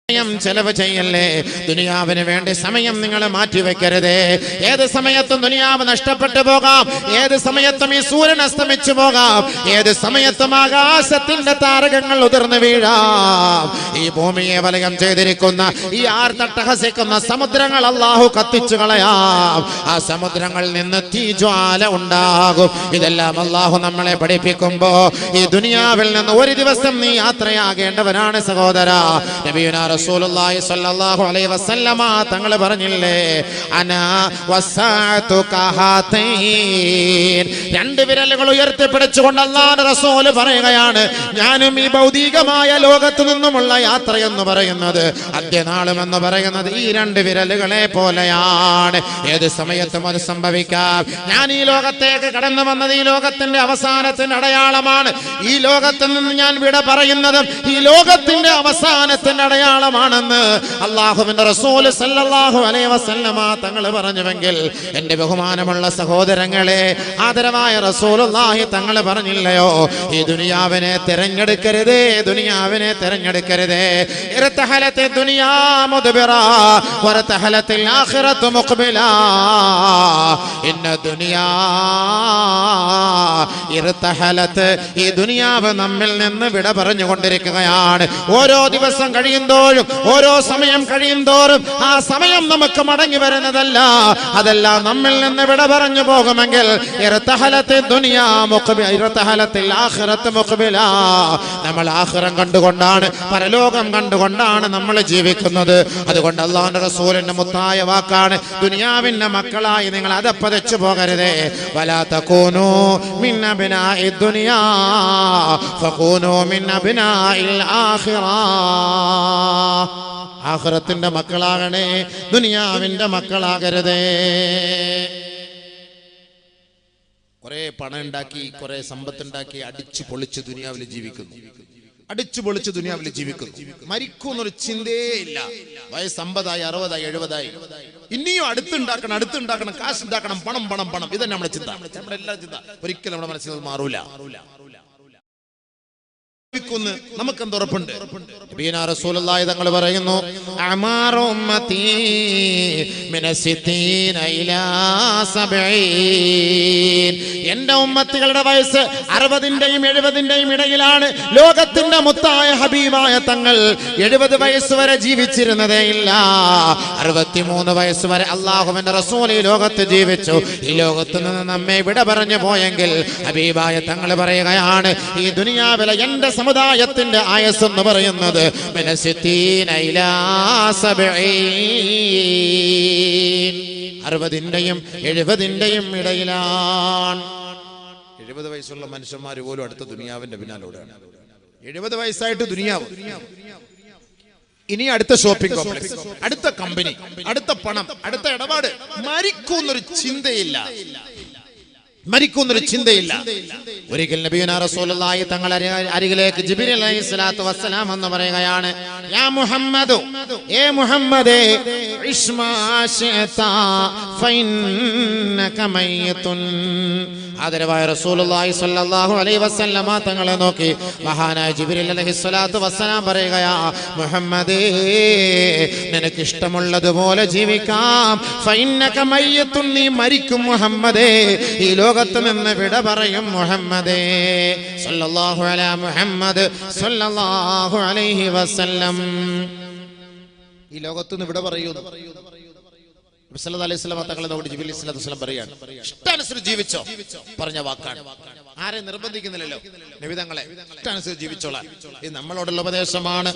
സമയം ചെലവ് ചെയ്യല്ലേ. ദുനിയാവിന് വേണ്ടി സമയം നിങ്ങൾ മാറ്റിവെക്കരുത്. ഏത് സമയത്തും ദുനിയാവ് നഷ്ടപ്പെട്ടു പോകാം. ഏത് സമയത്തും ഈ സൂര്യൻ അസ്തമിച്ചു പോകാം. ഏത് സമയത്തും ആകാശത്തിന്റെ താരകങ്ങൾ ഉതിർന്നു വീഴാം. ഈ ഭൂമിയെ വലയം ചെയ്തിരിക്കുന്ന ഈ ആർത്തട്ടഹസിക്കുന്ന സമുദ്രങ്ങൾ അല്ലാഹു കത്തിച്ചു കളയാം. ആ സമുദ്രങ്ങളിൽ നിന്ന് തീജ്വാല ഉണ്ടാകും. ഇതെല്ലാം അല്ലാഹു നമ്മളെ പഠിപ്പിക്കുമ്പോ ഈ ദുനിയാവിൽ നിന്ന് ഒരു ദിവസം നീ യാത്രയാകേണ്ടവനാണ് സഹോദരാ. നബിയുനാ റസൂലുള്ളാഹി സ്വല്ലല്ലാഹു അലൈഹി വസല്ലമ തങ്ങൾ പറഞ്ഞില്ലേ, അനാ വസാഅതു കഹാതൈൻ. രണ്ട് വിരലുകൾ ഉയർത്തിപ്പിടിച്ചുകൊണ്ട് അല്ലാഹുവിന്റെ റസൂൽ പറയുകയാണ്, ഞാനും ഈ ഭൗതികമായ ലോകത്തു നിന്നുമുള്ള യാത്ര എന്ന് പറയുന്നത്, അന്ത്യനാളും എന്ന് പറയുന്നത് ഈ രണ്ട് വിരലുകളെ പോലെയാണ്. ഏത് സമയത്തും അത് സംഭവിക്കാം. ഞാൻ ഈ ലോകത്തേക്ക് കടന്നു വന്നത് ഈ ലോകത്തിന്റെ അവസാനത്തിന്റെ അടയാളമാണ്. ഈ ലോകത്തിൽ നിന്ന് ഞാൻ വിട പറയുന്നതും ഈ ലോകത്തിന്റെ അവസാനത്തിന്റെ അടയാളമാണെന്ന് അല്ലാഹുവിന്റെ റസൂൽ സല്ലല്ലാഹു അലൈഹി വസല്ലമ തങ്ങൾ പറഞ്ഞുവെങ്കിൽ, എന്റെ ബഹുമാനമുള്ള സഹോദരങ്ങളെ, ആദരവായ റസൂലുള്ളാഹി തങ്ങൾ പറഞ്ഞില്ലയോ, ഈ ദുനിയാവിനെ തിരഞ്ഞെടുക്കരുതേ, ദുനിയാവിനെ തിരഞ്ഞെടുക്കരുതേ. ഇർതഹലത്തെ ദുനിയാ മുദ്ബിറാ വറതഹലത്തിൽ ആഖിറത്തു മുഖ്ബിലാ. ഇന്ന ദുനിയാ ഇർതഹലത്ത്. ഈ ദുനിയാവ് നമ്മിൽ നിന്ന് വിട പറഞ്ഞുകൊണ്ടിരിക്കുകയാണ്. ഓരോ ദിവസം കഴിയുന്തോറും, ഓരോ സമയം കഴിയുന്തോറും ആ സമയം നമുക്ക് മടങ്ങി വരുന്നതല്ല. അതെല്ലാം നമ്മിൽ നിന്ന് വിട പറഞ്ഞു പോകുമെങ്കിൽ ഇർതഹലത്തെ ദുനിയാ മുഖ്ബിലാ ഇർതഹലത്തിൽ ആഖിറത്തു മുഖ്ബിലാ. നമ്മൾ ആഖിറം കണ്ടുകൊണ്ടാണ്, പരലോകം കണ്ടുകൊണ്ടാണ് നമ്മൾ ജീവിക്കുന്നത്. അതുകൊണ്ട് അല്ലാഹുവിന്റെ റസൂലിന്റെ മുത്തായ വാക്കാണ്, ദുനിയാവിന്റെ മക്കളായി നിങ്ങൾ അധപ്പതിച്ചു പോകരുതേ. വലാ തകൂനൂ മിൻ അബ്നാഇ ദുനിയാ ഫകൂനൂ മിൻ അബ്നാഇൽ ആഖിറ. ആഖിറത്തിന്റെ മക്കളാകണേ, ദുനിയാവിന്റെ മക്കളാകരുതേ. കുറെ പണം ഉണ്ടാക്കി, കുറെ സമ്പത്തുണ്ടാക്കി അടിച്ചു പൊളിച്ച് ദുനിയാവിൽ ജീവിക്കുന്നു. അടിച്ചു പൊളിച്ച് ദുനിയാവിൽ ജീവിക്കുന്നു. മരിക്കൂന്നൊരു ചിന്തയേ ഇല്ല. വയസ്സ് 50-ആയി 60-ആയി 70-ആയി ഇനിയും അടുത്തുണ്ടാക്കണം, കാശ് ഉണ്ടാക്കണം, പണം പണം പണം. ഇതന്നെ നമ്മുടെ ചിന്ത, നമ്മുടെ എല്ലാ ചിന്ത. ഒരിക്കലും നമ്മുടെ മനസ്സിൽ മാറൂല. നമുക്കെന്ത് ഉറപ്പുണ്ട്? നബിയുനാ റസൂലുള്ളാഹി തങ്ങൾ പറയുന്നു, അമാറു ഉമ്മത്തി മിനസിത്തീന ഇലാ 70. എന്റെ ഉമ്മത്തികളുടെ വയസ്സ് 60-ന്റെയും 70-ന്റെയും ഇടയിലാണ്. ലോകത്തിന്റെ മുത്തായ ഹബീബായ തങ്ങൾ 70 വയസ്സ് വരെ ജീവിച്ചിരുന്നതേ ഇല്ല. 63 വയസ്സ് വരെ അല്ലാഹുവിന്റെ റസൂൽ ഈ ലോകത്ത് ജീവിച്ചു. ഈ ലോകത്ത് നിന്ന് നമ്മെ വിട പറഞ്ഞു പോയെങ്കിൽ ഹബീബായ തങ്ങൾ പറയുകയാണ്, ഈ ദുനിയാവിലെ എന്റെ സമുദായത്തിന്റെ ആയസ് എന്ന് പറയുന്നത് 60-ന്റെയും 70-ന്റെയും ഇടയിലാണ്. 70 വയസ്സുള്ള മനുഷ്യന്മാർ പോലും അടുത്ത ദുനിയാവിന്റെ പിന്നാലോടാണ്. 70 വയസ്സായിട്ട് ദുനിയാവ്. ഇനി അടുത്ത ഷോപ്പിംഗ് കോംപ്ലക്സ്, അടുത്ത കമ്പനി, അടുത്ത പണം, അടുത്ത ഇടപാട്. മരിക്കുന്നൊരു ചിന്തയില്ല. ഒരിക്കൽ നബിയുനാ റസൂലുള്ളാഹി തങ്ങൾ അരികിലേക്ക് ജിബ്രീൽ അലൈഹിസ്സലാത്തു വസ്സലാം എന്ന് പറയുകയാണ്, യാ മുഹമ്മദു, ഏ മുഹമ്മദേ, ഇസ്മാ ശഅതാ ഫഇന്നക മയ്യിതുൻ. ആദരവായ റസൂലുള്ളാഹി സ്വല്ലല്ലാഹു അലൈഹി വസല്ലമ തങ്ങളെ നോക്കി മഹാനായ ജിബ്രീൽ അലൈഹിസ്സലാത്തു വസ്സലാം പറയുകയാ, മുഹമ്മദേ, നിനക്ക് ഇഷ്ടമുള്ളതുപോലെ ജീവിക്കാം. ഫഇന്നക മയ്യിതുൻ, നീ മരിക്കും മുഹമ്മദേ. ഈ ലോകത്ത് നിന്ന് വിട പറയും മുഹമ്മദേ. സല്ലല്ലാഹു അലാ മുഹമ്മദ് സല്ലല്ലാഹു അലൈഹി വസല്ലം. ഈ ലോകത്ത് നിന്ന് വിട പറയൂ. നബി സല്ലല്ലാഹു അലൈഹി വസല്ലം തങ്ങളെ നോക്കി ജിബ്രീൽ അലൈഹിസ്സലാത്തു വസ്സലാം പറയാണ്, ഇഷ്ടാനുസരിച്ച് ജീവിച്ചോ. പറഞ്ഞ വാക്കാണ്, ആരെ നിർബന്ധിക്കുന്നില്ലല്ലോ. നബി തങ്ങളെ ഇഷ്ടാനുസരിച്ച് ജീവിച്ചോളാം. ഇത് നമ്മളോടുള്ള ഉപദേശമാണ്,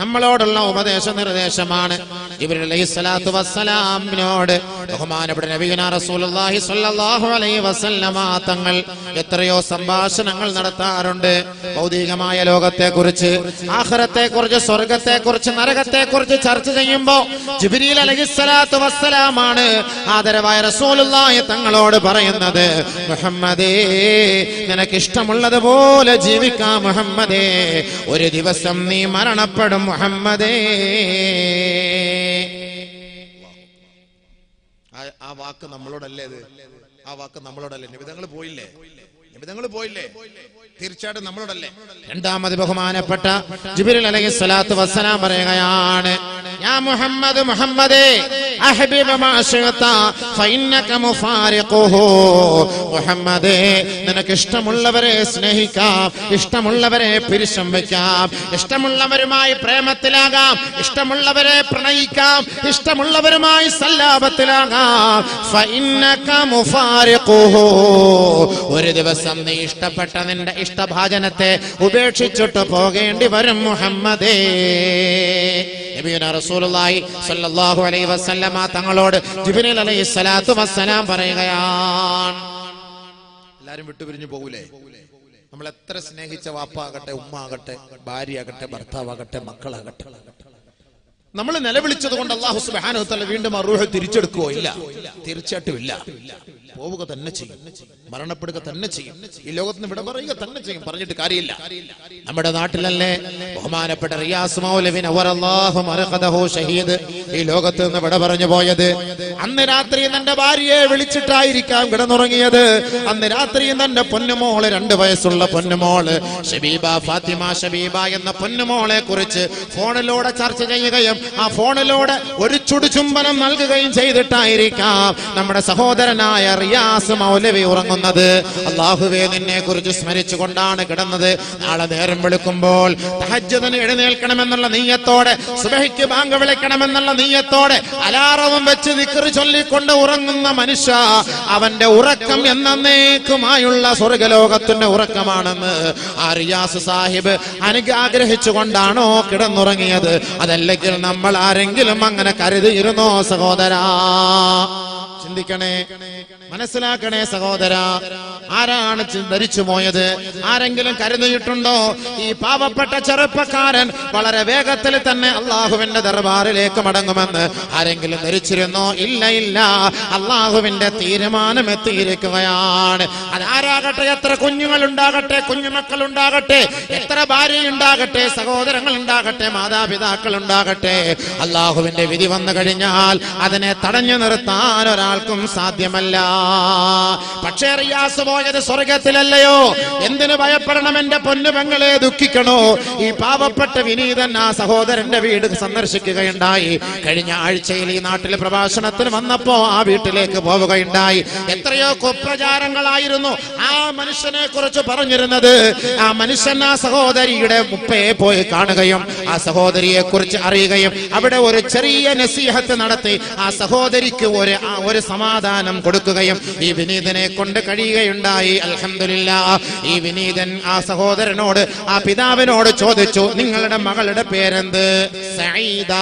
നമ്മളോടുള്ള ഉപദേശ നിർദ്ദേശമാണ്. ജിബ്രീൽ അലൈഹിസ്സലാത്തു വസ്സലാമിനോട് ബഹുമാനപ്പെട്ട നബിയുനാ റസൂലുള്ളാഹി സ്വല്ലല്ലാഹു അലൈഹി വസല്ലമ തങ്ങൾ എത്രയോ സംഭാഷണങ്ങൾ നടത്താറുണ്ട്. ഭൗതികമായ ലോകത്തെക്കുറിച്ച്, ആഖിറത്തെക്കുറിച്ച്, സ്വർഗത്തെക്കുറിച്ച്, നരകത്തെക്കുറിച്ച് ചർച്ച ചെയ്യുമ്പോൾ ജിബ്രീൽ അലൈഹിസ്സലാത്തു വസ്സലാമാണ് ആദരവായ റസൂലുള്ളാഹി തങ്ങളോട് പറയുന്നത്, മുഹമ്മദേ, നിനക്ക് ഇഷ്ടമുള്ളതുപോലെ ജീവിക്കാം മുഹമ്മദേ. ഒരു ദിവസം നീ മരണപ്പെടും മുഹമ്മദേ. ആ വാക്ക് നമ്മളോടല്ലേ? ആ വാക്ക് നമ്മളോടല്ലേ? നബി തങ്ങൾ പോയില്ലേ? നിങ്ങൾ പോയില്ലേ? തീർച്ചയായിട്ടും നമ്മളോടല്ലേ. രണ്ടാമത് ബഹുമാനപ്പെട്ട ജിബ്രീൽ അലൈഹിസ്സലാത്തു വസ്സലാം പറയുകയാണ്, യാ മുഹമ്മദ്, മുഹമ്മദേ, അഹ്ബിബ മാ ശിഅത ഫഇന്നക മുഫാരിഖുഹു. മുഹമ്മദേ, നിനക്ക് ഇഷ്ടമുള്ളവരെ സ്നേഹിക്കാം, ഇഷ്ടമുള്ളവരെ പിരിശം വയ്ക്കാം, ഇഷ്ടമുള്ളവരുമായി പ്രേമത്തിലാകാം, ഇഷ്ടമുള്ളവരെ പ്രണയിക്കാം, ഇഷ്ടമുള്ളവരുമായി സല്ലാപത്തിലാകാം. ഫഇന്നക മുഫാരിഖുഹു. ഒരു ദിവസം നീ ഇഷ്ടപ്പെട്ട നിന്റെ ഇഷ്ടഭാജനത്തെ ഉപേക്ഷിച്ചിട്ട് പോകേണ്ടി വരും മുഹമ്മദേ. നബിയുനാ റസൂലുള്ളാഹി സ്വല്ലല്ലാഹു അലൈഹി വസല്ലമ തങ്ങളോട് ജിബ്രീൽ അലൈഹിസ്സലാത്തു വസ്സലാം പറയുകയാണ്, എല്ലാരും വിട്ടുപിരിഞ്ഞു പോകൂലേ? നമ്മൾ എത്ര സ്നേഹിച്ച വാപ്പാകട്ടെ, ഉമ്മാകട്ടെ, ഭാര്യയാകട്ടെ, ഭർത്താവാകട്ടെ, മക്കളാകട്ടെ, നമ്മൾ നിലവിളിച്ചത് കൊണ്ട് അല്ലാഹു സുബ്ഹാനഹു വ തആല വീണ്ടും ആ റൂഹ് തിരിച്ചെടുക്കുകയോ? ഇല്ല, തീർച്ചയായിട്ടും ഇല്ല. പോവുക തന്നെ ചെയ്യും, മരണപ്പെടുക തന്നെ ചെയ്യും, ഈ ലോകത്തിന് വിട പറയുക തന്നെ ചെയ്യും. പറഞ്ഞിട്ട് കാര്യമില്ല. നമ്മുടെ നാട്ടിലല്ലേ ബഹുമാനപ്പെട്ട റിയാസ് മൗലവി നവറല്ലാഹു മർഖദഹു ഷഹീദ് ഈ ലോകത്ത് നിന്ന് വിട പറഞ്ഞു പോയത്. അന്ന് രാത്രി തന്റെ ഭാര്യയെ വിളിച്ചിട്ടായിരിക്കാം കിടന്നുറങ്ങിയത്. അന്ന് രാത്രി തന്റെ പൊന്നുമോള്, 2 വയസ്സുള്ള പൊന്നുമോള് ഷബീബ, ഫാത്തിമ ഷബീബ എന്ന പൊന്നുമോളെ കുറിച്ച് ഫോണിലൂടെ ചർച്ച ചെയ്യുകയും ആ ഫോണിലൂടെ ഒരു ചുടുചുംബനം നൽകുകയും ചെയ്തിട്ടായിരിക്കാം നമ്മുടെ സഹോദരനായ റിയാസ് മൗലവി ഉറങ്ങുന്നത്. അല്ലാഹുവേ, നിന്നെ കുറിച്ച് സ്മരിച്ചുകൊണ്ടാണ് കിടന്നത്. നാളെ നേരം വെളുക്കുമ്പോൾ തഹജ്ജുദിന് എഴുന്നേൽക്കണമെന്നുള്ള നീയത്തോടെ, സുബഹിക്ക് ബാങ്ക് വിളിക്കണമെന്നുള്ള നീയത്തോടെ അലാറവും വെച്ച് ദിക്ർ ചൊല്ലിക്കൊണ്ട് ഉറങ്ങുന്ന മനുഷ്യ, അവന്റെ ഉറക്കം എന്നേക്കുമായുള്ള സ്വർഗലോകത്തിന്റെ ഉറക്കമാണെന്ന് ആ റിയാസ് സാഹിബ് ആഗ്രഹിച്ചുകൊണ്ടാണോ കിടന്നുറങ്ങിയത്? അതല്ലെങ്കിൽ നമ്മൾ ആരെങ്കിലും അങ്ങനെ കരുതിയിരുന്നോ സഹോദരാ? ചിന്തിക്കണേ, മനസ്സിലാക്കണേ സഹോദര. ആരാണ് ധരിച്ചു പോയത്? ആരെങ്കിലും കരുതിയിട്ടുണ്ടോ? ഈ പാവപ്പെട്ട ചെറുപ്പക്കാരൻ വളരെ വേഗത്തിൽ തന്നെ അള്ളാഹുവിന്റെ ദർബാറിലേക്ക് മടങ്ങുമെന്ന് ആരെങ്കിലും ധരിച്ചിരുന്നോ? ഇല്ല, ഇല്ല. അള്ളാഹുവിന്റെ തീരുമാനം എത്തിയിരിക്കുകയാണ്. അതാരാകട്ടെ, എത്ര കുഞ്ഞുങ്ങൾ ഉണ്ടാകട്ടെ, കുഞ്ഞുമക്കൾ ഉണ്ടാകട്ടെ, എത്ര ഭാര്യയുണ്ടാകട്ടെ, സഹോദരങ്ങൾ ഉണ്ടാകട്ടെ, മാതാപിതാക്കൾ ഉണ്ടാകട്ടെ, അള്ളാഹുവിന്റെ വിധി വന്നു കഴിഞ്ഞാൽ അതിനെ തടഞ്ഞു നിർത്താൻ ഒരാൾക്കും സാധ്യമല്ല. പക്ഷേ റിയാസ് പോയത് സ്വർഗത്തിലല്ലയോ? എന്തിനു ഭയപ്പെടണം എന്റെ പൊന്നുപെങ്ങളെ, ദുഃഖിക്കണോ? ഈ പാവപ്പെട്ട വിനീതൻ ആ സഹോദരന്റെ വീട് സന്ദർശിക്കുകയുണ്ടായി. കഴിഞ്ഞ ആഴ്ചയിൽ ഈ നാട്ടിലെ പ്രഭാഷണത്തിന് വന്നപ്പോ ആ വീട്ടിലേക്ക് പോവുകയുണ്ടായി. എത്രയോ കുപ്രചാരങ്ങളായിരുന്നു ആ മനുഷ്യനെ കുറിച്ച് പറഞ്ഞിരുന്നത്. ആ മനുഷ്യൻ ആ സഹോദരിയുടെ മുപ്പയെ പോയി കാണുകയും ആ സഹോദരിയെ കുറിച്ച് അറിയുകയും അവിടെ ഒരു ചെറിയ നസീഹത്ത് നടത്തി ആ സഹോദരിക്ക് ഒരു സമാധാനം കൊടുക്കുകയും ഈ വിനീതനെ കൊണ്ട് കഴിയുകയുണ്ടായി. അൽഹംദുലില്ലാഹ്. ഈ വിനീതൻ ആ സഹോദരനോട്, ആ പിതാവിനോട് ചോദിച്ചു, നിങ്ങളുടെ മകളുടെ പേരെന്ത്? സഈദ.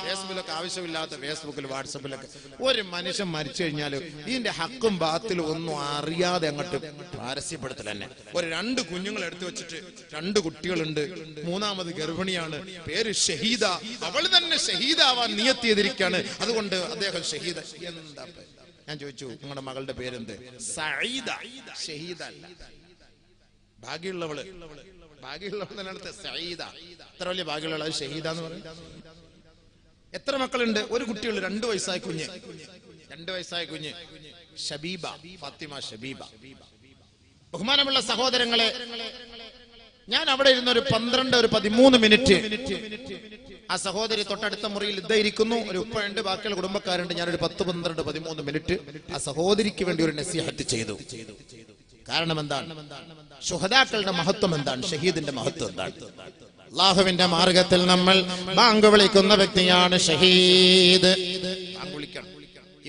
ഫേസ്ബുക്കിലൊക്കെ ആവശ്യമില്ലാത്ത ഫേസ്ബുക്കിൽ, വാട്സപ്പിലൊക്കെ ഒരു മനുഷ്യൻ മരിച്ചു കഴിഞ്ഞാൽ ഇതിന്റെ ഹക്കും ബാത്തിലും ഒന്നും അറിയാതെ അങ്ങോട്ട് പാരസ്യപ്പെടുത്തൽ തന്നെ. ഒരു 2 കുഞ്ഞുങ്ങൾ എടുത്തു വെച്ചിട്ട് 2 കുട്ടികളുണ്ട്, 3ാമത് ഗർഭിണിയാണ്, പേര് ഷഹീദ, അവൾ തന്നെ ഷഹീദാവാൻ നിയത്ത് ചെയ്തിരിക്കുകയാണ്, അതുകൊണ്ട് അദ്ദേഹം ഷഹീദ. എന്താ? ഞാൻ ചോദിച്ചു, നിങ്ങളുടെ മകളുടെ പേരെന്ത്? സഈദ. ഷഹീദ അല്ല. ഭാഗ്യമുള്ളവള്, ഭാഗ്യമുള്ളവളടുത്ത് സഈദ. എത്ര വലിയ ഭാഗ്യമുള്ള ഷഹീദ എന്ന് പറയും. എത്ര മക്കളുണ്ട്? ഒരു കുട്ടിയുള്ളൂ, 2 വയസ്സായ കുഞ്ഞ്, 2 വയസ്സായ കുഞ്ഞ് ഷബീബ, ഫാത്തിമ ഷബീബ. ബഹുമാനമുള്ള സഹോദരങ്ങളെ, ഞാൻ അവിടെ ഇരുന്ന ഒരു 13 മിനിറ്റ് ആ സഹോദരി തൊട്ടടുത്ത മുറിയിൽ ഇരിക്കുന്നു. ഒരു ഉപ്പയുണ്ട്, ബാക്കിയുള്ള കുടുംബക്കാരുണ്ട്. ഞാനൊരു 10, 12, 13 മിനിറ്റ് ആ സഹോദരിക്ക് വേണ്ടി ഒരു നസീഹത്ത് ചെയ്തു. കാരണം എന്താണ്? ശുഹദാക്കളുടെ മഹത്വം എന്താണ്? ഷഹീദിന്റെ മഹത്വം എന്താണ്? അല്ലാഹുവിന്റെ മാർഗത്തിൽ നമ്മൾ ബാങ്ക് വിളിക്കുന്ന വ്യക്തിയാണ് ഷഹീദ്. ബാങ്ക് വിളിക്കണം.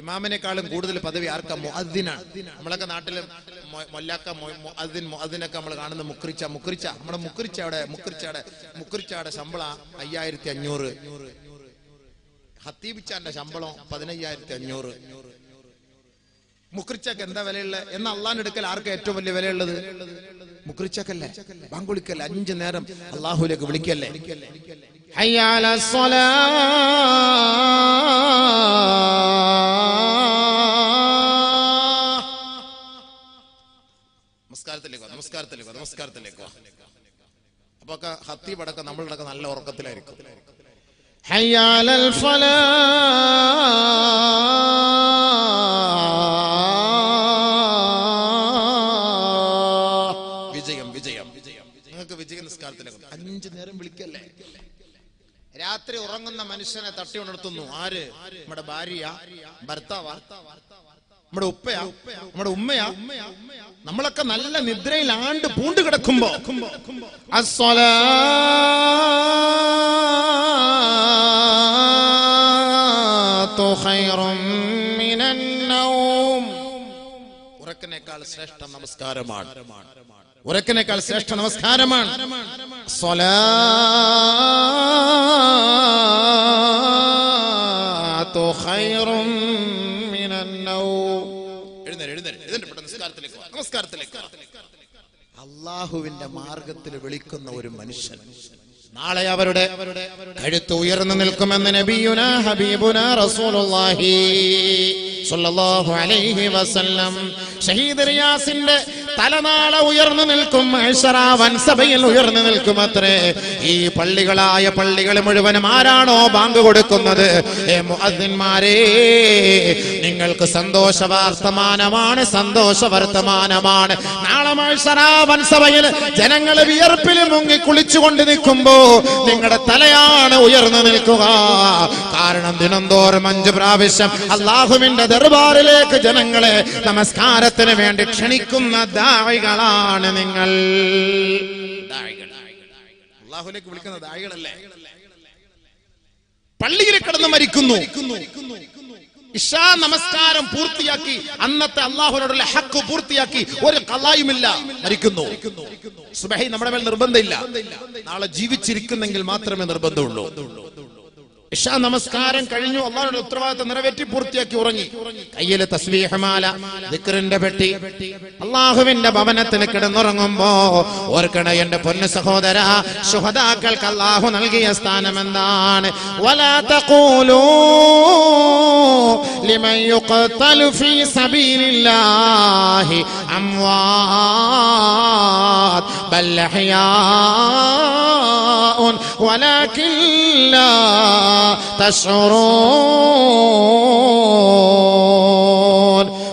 ഇമാമിനെക്കാളും കൂടുതൽ പദവി ആർക്കാ? മുഅദ്ദിനാണ്. നമ്മളൊക്കെ നാട്ടില് മൊല്ലാക്ക, മുഅദ്ദിനൊക്കെ നമ്മൾ കാണുന്ന മുക്രിച്ച. നമ്മുടെ മുക്രിച്ചയുടെ ശമ്പളം 5500. ഹത്തീബിച്ചാന്റെ ശമ്പളം 15500. മുക്രിച്ചക്ക് എന്താ വിലയുള്ളത്? എന്നാൽ അള്ളാഹിന്റെ അടുക്കൽ ആർക്കാ ഏറ്റവും വലിയ വിലയുള്ളത്? മുക്രിച്ചക്കല്ലേ? ബാങ്ക് വിളിക്കല്ലേ? 5 നേരം അള്ളാഹുലേക്ക് വിളിക്കല്ലേ? ഹയ്യ അലസ് സ്വലാഹ്. നമസ്കാരത്തിലേക്കോ. അപ്പൊ ഹത്തീബ് അടക്കം നമ്മളടക്കം നല്ല ഉറക്കത്തിലായിരിക്കും. ഹയ്യ അലൽ ഫലാഹ്. രാത്രി ഉറങ്ങുന്ന മനുഷ്യനെ തട്ടി ഉണർത്തുന്നു ആര്? നമ്മുടെ ഭാര്യ, ഭർത്താവാ, നമ്മുടെ ഉപ്പയാ, നമ്മുടെ ഉമ്മയാ? നമ്മളൊക്കെ നല്ല നിദ്രയിൽ ആണ്ട് പൂണ്ട് കിടക്കുമ്പോ അസ്സലാത്തു ഖൈറും മിനൻ നൗം. ഉറക്കിനേക്കാൾ ശ്രേഷ്ഠ നമസ്കാരമാണ്. ഉറക്കിനേക്കാൾ ശ്രേഷ്ഠ നമസ്കാരമാണ് സ്വലാത്തു ഖൈറും മിനൻ നൗം. നമസ്കാരത്തിലേക്ക് അള്ളാഹുവിന്റെ മാർഗത്തിൽ വിളിക്കുന്ന ഒരു മനുഷ്യൻ നാളെ അവരുടെ കഴുത്ത് ഉയർന്നു നിൽക്കുമെന്ന് നബിയുനാ ഹബീബുനാ റസൂലുള്ളാഹി സ്വല്ലല്ലാഹു അലൈഹി വസല്ലം. ഷഹീദ് റിയാസിന്റെ തലനാളെ ഉയർന്നു നിൽക്കും, മഹ്ശറ വൻസഭയിൽ ഉയർന്നു നിൽക്കുമത്രേ. ഈ പള്ളികളായ പള്ളികൾ മുഴുവനും ആരാണോ ബാങ്ക് കൊടുക്കുന്നത്, മുഅദ്ദിൻമാരേ, നിങ്ങൾക്ക് സന്തോഷ വർത്തമാനമാണ്, സന്തോഷ വർത്തമാനമാണ്. നാളെ മഹ്ശറ വൻസഭയിൽ ജനങ്ങൾ വിയർപ്പിൽ മുങ്ങി കുളിച്ചുകൊണ്ട് നിൽക്കുമ്പോ നിങ്ങളുടെ തലയാണ് ഉയർന്നു നിൽക്കുക. കാരണം ദിനംതോറും 5 പ്രാവശ്യം അള്ളാഹുവിന്റെ ദർബാറിലേക്ക് ജനങ്ങളെ നമസ്കാരത്തിന് വേണ്ടി ക്ഷണിക്കുന്ന ദാഇകളാണ് നിങ്ങൾ. അള്ളാഹുലേക്ക് വിളിക്കുന്ന ദാഇകളല്ലേ? പള്ളിയിൽ കിടന്ന് മരിക്കുന്നു, ഇശാ നമസ്കാരം പൂർത്തിയാക്കി, അന്നത്തെ അള്ളാഹുവിനോടുള്ള ഹക്ക് പൂർത്തിയാക്കി, ഒരു ഖളായുമില്ല, മരിക്കുന്നു. സുബഹി നമ്മുടെ മേൽ നിർബന്ധമില്ല, നാളെ ജീവിച്ചിരിക്കുന്നെങ്കിൽ മാത്രമേ നിർബന്ധമുള്ളൂ. ഇശാ നമസ്കാരം കഴിഞ്ഞു, അള്ളാഹുവിന്റെ ഉത്തരവാദിത്തം നിറവേറ്റി പൂർത്തിയാക്കി ഉറങ്ങി. കയ്യില് തസ്ബീഹ് മാല, ദിക്റിന്റെ പെട്ടി, അള്ളാഹുവിന്റെ ഭവനത്തിൽ കിടന്നുറങ്ങുമ്പോ ഓർക്കണ എന്റെ പൊന്നു സഹോദര, ശുഹദാക്കൾക്ക് അള്ളാഹു നൽകിയ സ്ഥാനം എന്താണ്? വലാ തഖൂലൂ ലിമൻ യുഖ്തലു ഫീ സബീലില്ലാഹി അംവാത് ബൽ അഹ്യാഉൻ വലാകിൻ ലാ തശ്ഉറൂൻ.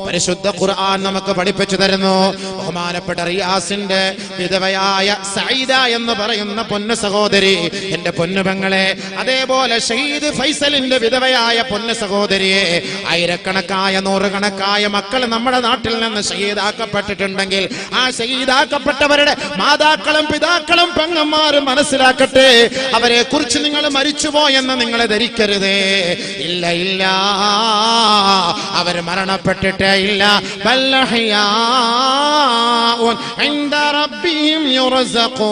പരിശുദ്ധ ഖുർആൻ നമുക്ക് പഠിപ്പിച്ചു തരുന്നു. ബഹുമാനപ്പെട്ട റിയാസിന്റെ വിധവയായ സഈദ എന്ന് പറയുന്ന പൊന്നു സഹോദരി, എന്റെ പൊന്നു പെങ്ങളെ, അതേപോലെ ഷഹീദ് ഫൈസലിന്റെ വിധവയായ പൊന്നു സഹോദരിയെ, ആയിരക്കണക്കായ നൂറുകണക്കായ മക്കൾ നമ്മുടെ നാട്ടിൽ നിന്ന് ഷഹീദാക്കപ്പെട്ടിട്ടുണ്ടെങ്കിൽ ആ ഷഹീദാക്കപ്പെട്ടവരുടെ മാതാക്കളും പിതാക്കളും പെങ്ങന്മാരും മനസ്സിലാക്കട്ടെ, അവരെ കുറിച്ച് നിങ്ങൾ മരിച്ചുപോയെന്ന് നിങ്ങൾ ധരിക്കരുതേ. ഇല്ല ഇല്ല, അവർ മരണപ്പെട്ടിട്ടേ ഇല്ല. ബൽ അഹ്യാഉൻ ഇൻദ റബ്ബിഹിം യുർസഖൂൻ.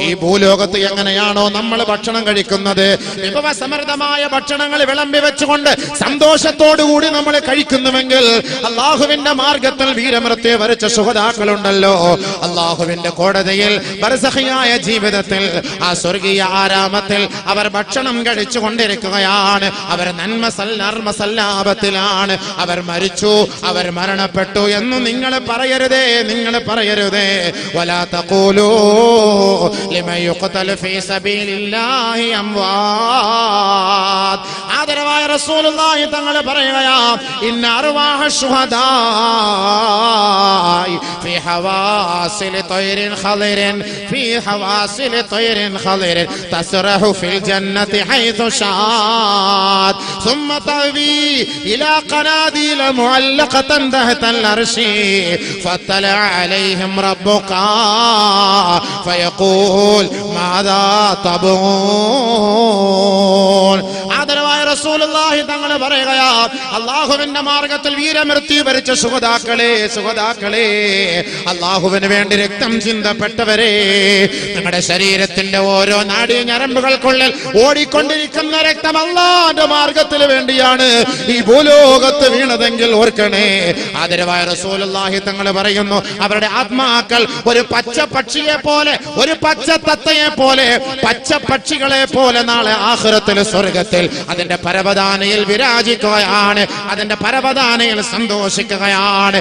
ഈ ഭൂലോകത്ത് എങ്ങനെയാണോ നമ്മൾ ഭക്ഷണം കഴിക്കുന്നത്, വിഭവസമൃദ്ധമായ ഭക്ഷണങ്ങൾ വിളമ്പി വെച്ചുകൊണ്ട് സന്തോഷത്തോടുകൂടി നമ്മൾ കഴിക്കുന്നുവെങ്കിൽ, അള്ളാഹുവിന്റെ മാർഗത്തിൽ വീരമൃത്യു വരിച്ച ശുഹദാക്കളുണ്ടല്ലോ, അള്ളാഹുവിന്റെ കോടതിയിൽ ബർസഖിയായ ജീവിതത്തിൽ ആ സ്വർഗീയ ആരാമത്തിൽ അവർ ഭക്ഷണം കഴിച്ചു കൊണ്ടിരിക്കുകയാണ്. അവർ നന്മസല്ലാപത്തിലാണ്. അവർ മരിച്ചു, അവർ മരണപ്പെട്ടു എന്ന് നിങ്ങൾ പറയരുതേ, നിങ്ങൾ പറയരുതേ. വലാ തഖൂലൂ ലിമൻ യുഖ്തലു ഫീ സബീലില്ലാഹി അംവാത്. ആദരവായ റസൂലുള്ളാഹി തങ്ങൾ പറയുകയാ, ഇന്ന അർവാഹ ശുഹദാഇ ഫീ ഹവാസിൽ തൈരിൻ ഖളിരിൻ ഫീ ഹവാസിൽ തൈരിൻ ഖളിരിൻ തസ്റഹു ഫിൽ ജന്നതി ഹൈതു ഷാഅത് ثم تأوي إلى قناديل معلقة تحت العرش فاطلع عليهم ربك فيقول ماذا تبغون. ആദരവായ റസൂലുള്ളാഹി തങ്ങൾ പറയുകയാ, അള്ളാഹുവിന്റെ മാർഗത്തിൽ വീരമൃത്യു വരിച്ച ശുഹദാക്കളെ, ശുഹദാക്കളെ, അള്ളാഹുവിന് വേണ്ടി രക്തം ചിന്തപ്പെട്ടവരെ, നിങ്ങളുടെ ശരീരത്തിന്റെ ഓരോ നാഡീ ഞരമ്പുകൾക്കുള്ളിൽ ഓടിക്കൊണ്ടിരിക്കുന്ന രക്തം അള്ളാഹുവിന്റെ മാർഗത്തിൽ വേണ്ടിയാണ് ഈ ഭൂലോകത്ത് വീണതെങ്കിൽ ഓർക്കണേ. ആദരവായ റസൂലുള്ളാഹി തങ്ങൾ പറയുന്നു, അവരുടെ ആത്മാക്കൾ ഒരു പച്ച പക്ഷിയെ പോലെ, ഒരു പച്ച തത്തയെ പോലെ, പച്ച പക്ഷികളെ പോലെ നാളെ ആഖിറത്തിൽ സ്വർഗത്തിൽ അതിന്റെ പരവതാനയിൽ വിരാജിക്കുകയാണ്, അതിന്റെ പരവതാനയിൽ സന്തോഷിക്കുകയാണ്.